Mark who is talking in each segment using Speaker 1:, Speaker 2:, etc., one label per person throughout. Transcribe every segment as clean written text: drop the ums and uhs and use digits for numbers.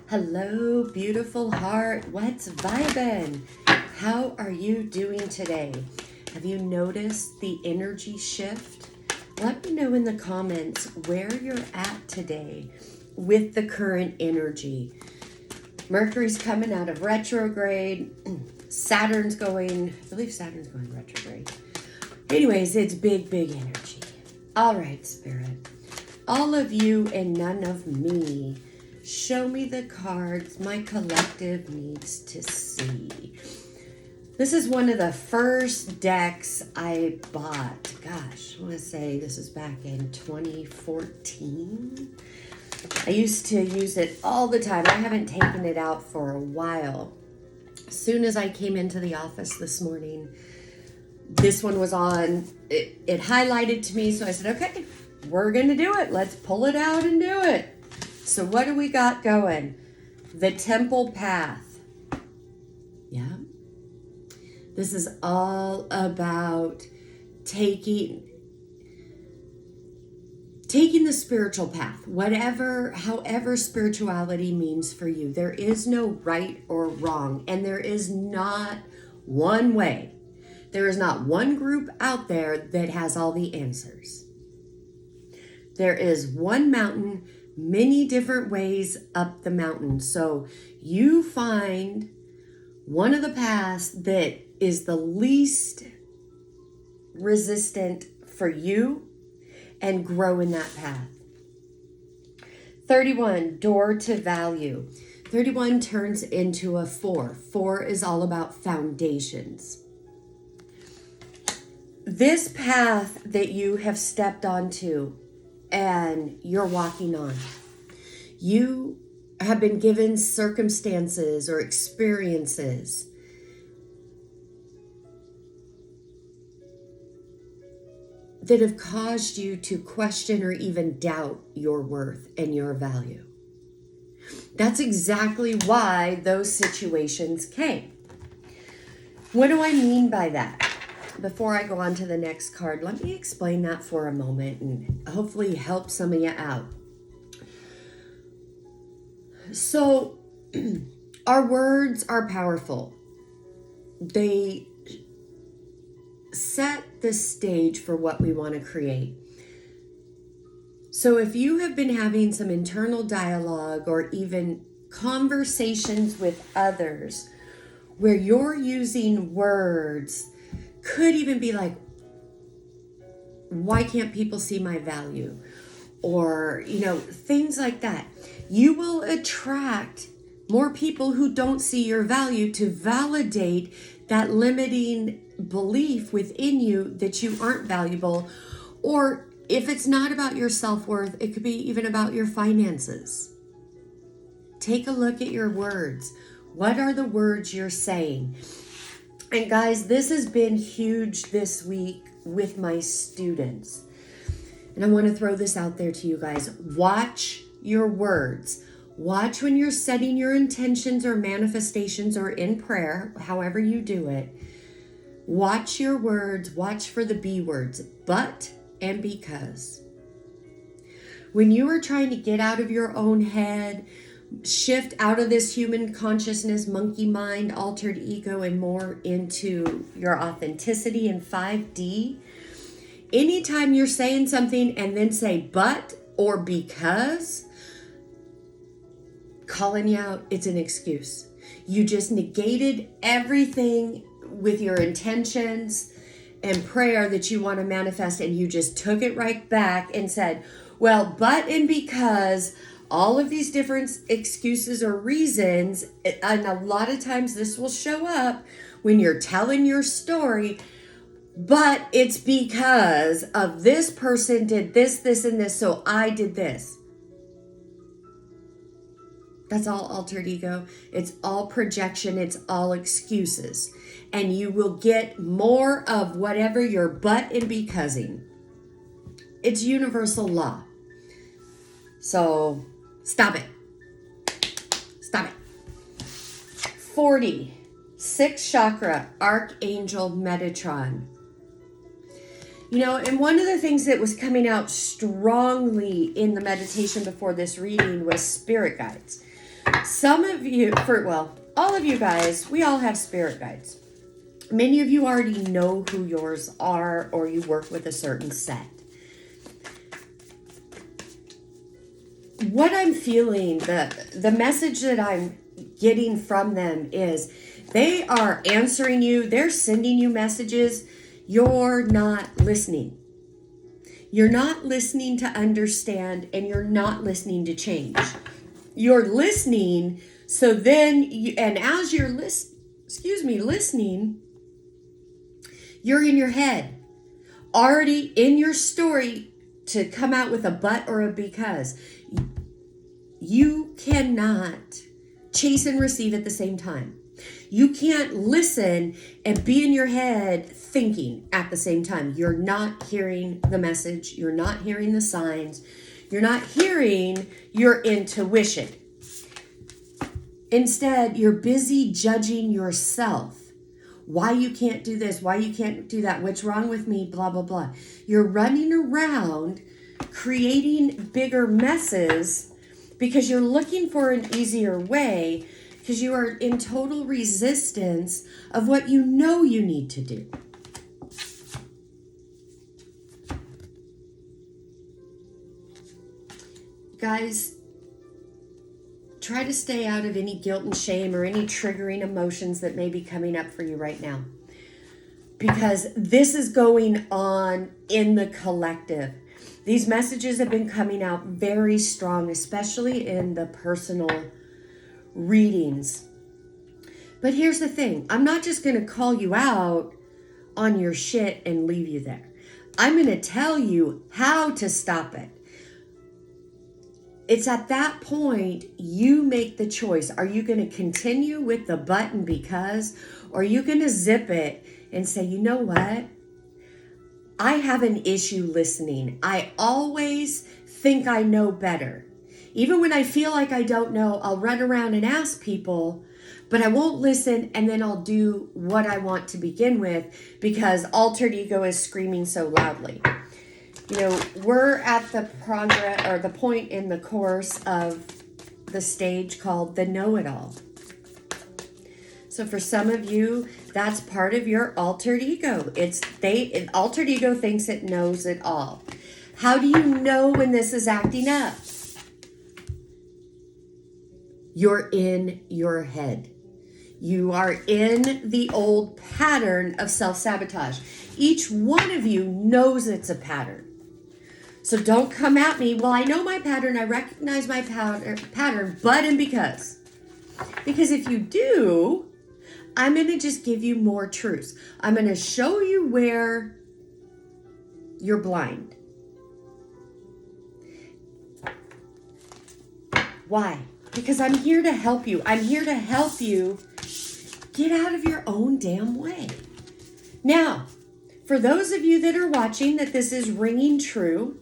Speaker 1: Hello, beautiful heart. What's vibin'? How are you doing today? Have you noticed the energy shift? Let me know in the comments where you're at today with the current energy. Mercury's coming out of retrograde. Saturn's going, I believe Saturn's going retrograde. Anyways, it's big energy. All right, Spirit. All of you and none of me. Show me the cards my collective needs to see. This is one of the first decks I bought. Gosh, I want to say this is back in 2014. I used to use it all the time. I haven't taken it out for a while. As soon as I came into the office this morning, this one was on. It highlighted to me, so I said, okay, we're going to do it. Let's pull it out and do it. So what do we got going? The Temple Path. Yeah. This is all about taking the spiritual path, however spirituality means for you. There is no right or wrong, and there is not one way. There is not one group out there that has all the answers. There is one mountain, many different ways up the mountain. So you find one of the paths that is the least resistant for you and grow in that path. 31, door to value. 31 turns into a 4. 4 is all about foundations. This path that you have stepped onto and you're walking on, you have been given circumstances or experiences that have caused you to question or even doubt your worth and your value. That's exactly why those situations came. What do I mean by that? Before I go on to the next card, let me explain that for a moment and hopefully help some of you out. So, our words are powerful. They set the stage for what we want to create. So if you have been having some internal dialogue or even conversations with others where you're using words, could even be like, why can't people see my value? Or, things like that. You will attract more people who don't see your value to validate that limiting belief within you that you aren't valuable. Or if it's not about your self-worth, it could be even about your finances. Take a look at your words. What are the words you're saying? And guys, this has been huge this week with my students. And I want to throw this out there to you guys. Watch your words. Watch when you're setting your intentions or manifestations or in prayer, however you do it. Watch your words. Watch for the B words, but and because. When you are trying to get out of your own head, shift out of this human consciousness, monkey mind, altered ego, and more into your authenticity in 5D. Anytime you're saying something and then say but or because, calling you out, it's an excuse. You just negated everything with your intentions and prayer that you want to manifest, and you just took it right back and said, well, but and because all of these different excuses or reasons, and a lot of times this will show up when you're telling your story, but it's because of this person did this, this, and this, so I did this. That's all altered ego. It's all projection. It's all excuses. And you will get more of whatever your but and becauseing. It's universal law. So stop it. Stop it. 40, 6th chakra, Archangel Metatron. And one of the things that was coming out strongly in the meditation before this reading was spirit guides. Some of you, all of you guys, we all have spirit guides. Many of you already know who yours are, or you work with a certain set. What I'm feeling, the message that I'm getting from them is they are answering you. They're sending you messages. You're not listening. You're not listening to understand, and you're not listening to change. You're listening, so then, as you're listening, you're in your head, already in your story to come out with a but or a because. You cannot chase and receive at the same time. You can't listen and be in your head thinking at the same time. You're not hearing the message. You're not hearing the signs. You're not hearing your intuition. Instead, you're busy judging yourself. Why you can't do this, why you can't do that, what's wrong with me, blah, blah, blah. You're running around creating bigger messes because you're looking for an easier way, because you are in total resistance of what you know you need to do. Guys, try to stay out of any guilt and shame or any triggering emotions that may be coming up for you right now, because this is going on in the collective. These messages have been coming out very strong, especially in the personal readings. But here's the thing. I'm not just going to call you out on your shit and leave you there. I'm going to tell you how to stop it. It's at that point you make the choice. Are you going to continue with the but and because, or are you going to zip it and say, you know what? I have an issue listening. I always think I know better. Even when I feel like I don't know, I'll run around and ask people, but I won't listen, and then I'll do what I want to begin with because altered ego is screaming so loudly. You know, we're at the progress or the point in the course of the stage called the know-it-all. So for some of you, that's part of your altered ego. Altered ego thinks it knows it all. How do you know when this is acting up? You're in your head. You are in the old pattern of self-sabotage. Each one of you knows it's a pattern. So don't come at me. Well, I know my pattern. I recognize my pattern, but and because. Because if you do, I'm going to just give you more truths. I'm going to show you where you're blind. Why? Because I'm here to help you. I'm here to help you get out of your own damn way. Now, for those of you that are watching that this is ringing true,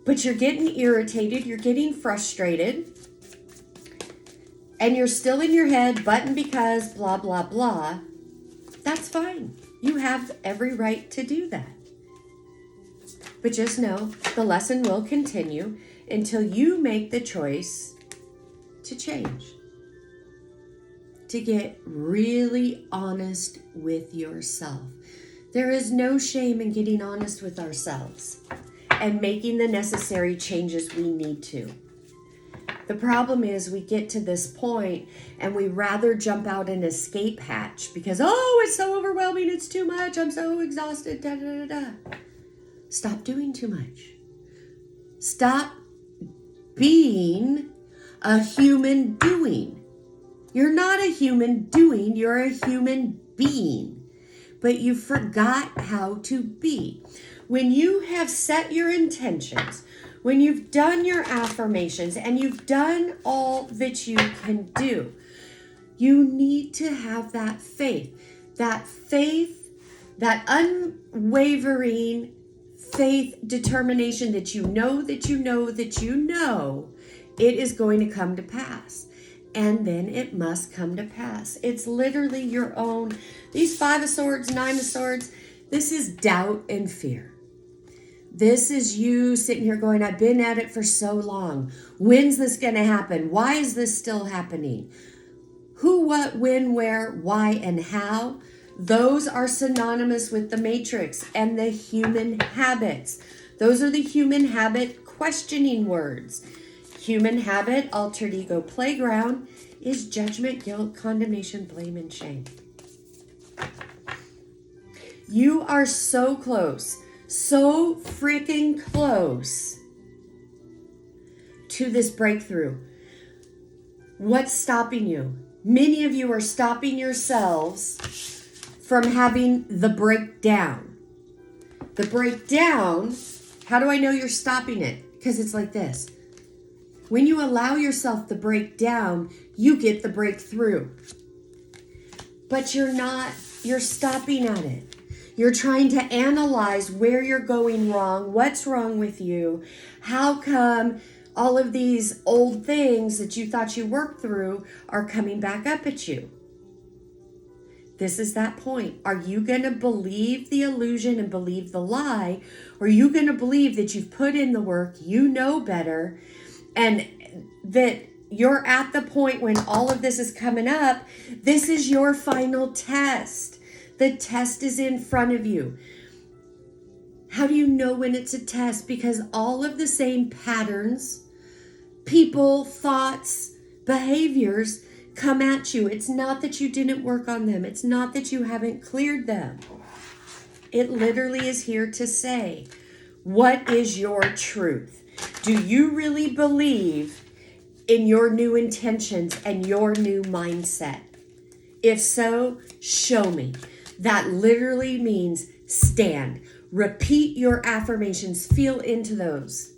Speaker 1: but you're getting irritated, you're getting frustrated, and you're still in your head, but and because, blah, blah, blah, that's fine. You have every right to do that. But just know the lesson will continue until you make the choice to change. To get really honest with yourself. There is no shame in getting honest with ourselves and making the necessary changes we need to. The problem is we get to this point and we rather jump out an escape hatch because, oh, it's so overwhelming, it's too much, I'm so exhausted, da da da da. Stop doing too much. Stop being a human doing. You're not a human doing, you're a human being. But you forgot how to be. When you have set your intentions, when you've done your affirmations and you've done all that you can do, you need to have that faith, that unwavering faith, determination that you know it is going to come to pass. And then it must come to pass. It's literally your own. These 5 of Swords, 9 of Swords, this is doubt and fear. This is you sitting here going, I've been at it for so long. When's this going to happen? Why is this still happening? Who, what, when, where, why, and how. Those are synonymous with the matrix and the human habits. Those are the human habit questioning words. Human habit, altered ego playground, is judgment, guilt, condemnation, blame, and shame. You are so close, so freaking close to this breakthrough. What's stopping you? Many of you are stopping yourselves from having the breakdown. The breakdown, how do I know you're stopping it? Because it's like this. When you allow yourself the breakdown, you get the breakthrough. But you're stopping at it. You're trying to analyze where you're going wrong, what's wrong with you, how come all of these old things that you thought you worked through are coming back up at you. This is that point. Are you going to believe the illusion and believe the lie? Or are you going to believe that you've put in the work, you know better, and that you're at the point when all of this is coming up, this is your final test. The test is in front of you. How do you know when it's a test? Because all of the same patterns, people, thoughts, behaviors come at you. It's not that you didn't work on them. It's not that you haven't cleared them. It literally is here to say, what is your truth? Do you really believe in your new intentions and your new mindset? If so, show me. That literally means stand. Repeat your affirmations. Feel into those.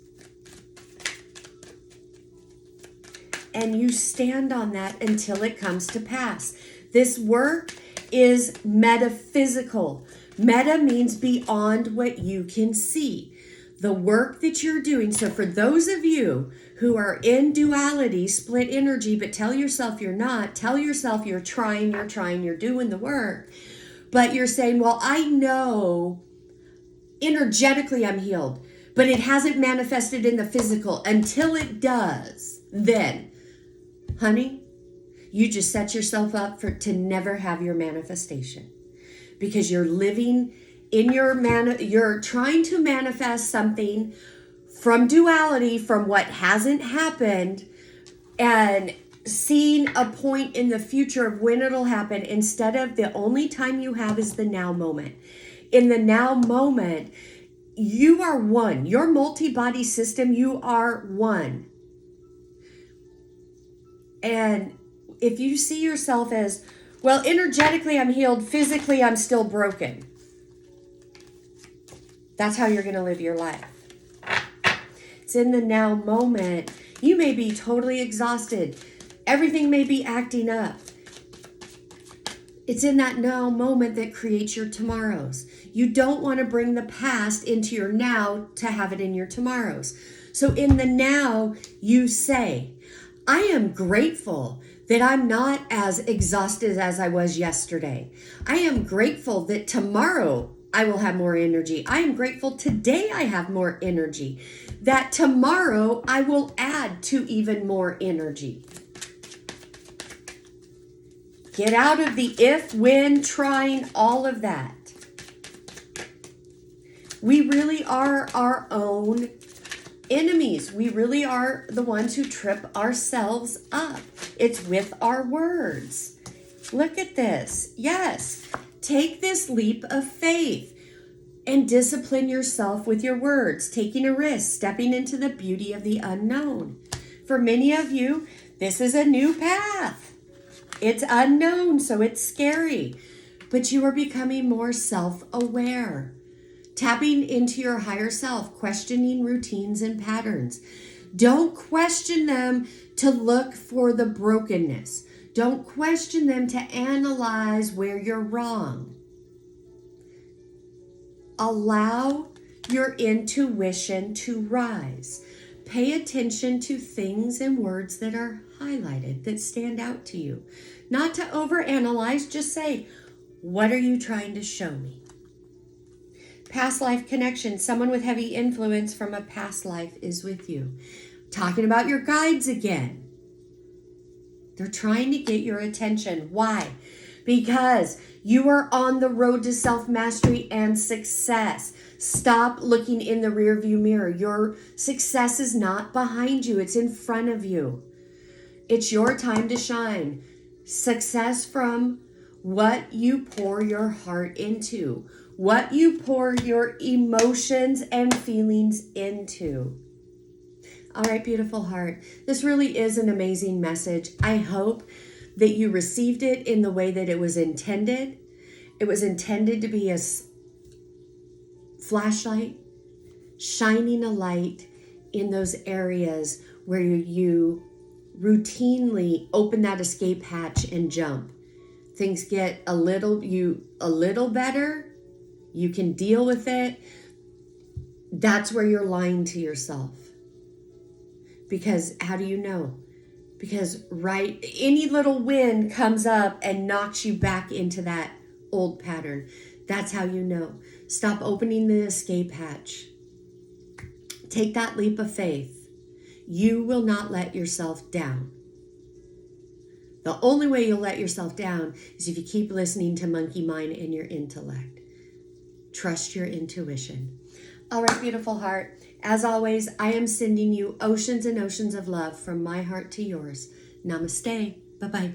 Speaker 1: And you stand on that until it comes to pass. This work is metaphysical. Meta means beyond what you can see. The work that you're doing. So for those of you who are in duality, split energy, but tell yourself you're not, tell yourself you're trying, you're doing the work. But you're saying, well, I know energetically I'm healed, but it hasn't manifested in the physical. Until it does, then, honey, you just set yourself up to never have your manifestation. Because you're living in you're trying to manifest something from duality, from what hasn't happened, and seeing a point in the future of when it'll happen, instead of the only time you have is the now moment. In the now moment, you are one. Your multi-body system, you are one. And if you see yourself as, well, energetically I'm healed, physically I'm still broken, that's how you're going to live your life. It's in the now moment. You may be totally exhausted. Everything may be acting up. It's in that now moment that creates your tomorrows. You don't want to bring the past into your now to have it in your tomorrows. So in the now, you say, I am grateful that I'm not as exhausted as I was yesterday. I am grateful that tomorrow I will have more energy. I am grateful today I have more energy. That tomorrow I will add to even more energy. Get out of the if, when, trying, all of that. We really are our own enemies. We really are the ones who trip ourselves up. It's with our words. Look at this. Yes. Take this leap of faith and discipline yourself with your words, taking a risk, stepping into the beauty of the unknown. For many of you, this is a new path. It's unknown, so it's scary. But you are becoming more self-aware. Tapping into your higher self, questioning routines and patterns. Don't question them to look for the brokenness. Don't question them to analyze where you're wrong. Allow your intuition to rise. Pay attention to things and words that are highlighted, that stand out to you. Not to overanalyze, just say, what are you trying to show me? Past life connection. Someone with heavy influence from a past life is with you. Talking about your guides again. They're trying to get your attention. Why? Because you are on the road to self-mastery and success. Stop looking in the rearview mirror. Your success is not behind you. It's in front of you. It's your time to shine. Success from what you pour your heart into, what you pour your emotions and feelings into. All right, beautiful heart. This really is an amazing message. I hope that you received it in the way that it was intended. It was intended to be a flashlight, shining a light in those areas where you routinely open that escape hatch and jump. Things get a little better. You can deal with it. That's where you're lying to yourself. Because how do you know? Because any little wind comes up and knocks you back into that old pattern. That's how you know. Stop opening the escape hatch. Take that leap of faith. You will not let yourself down. The only way you'll let yourself down is if you keep listening to monkey mind and your intellect. Trust your intuition. All right, beautiful heart. As always, I am sending you oceans and oceans of love from my heart to yours. Namaste. Bye-bye.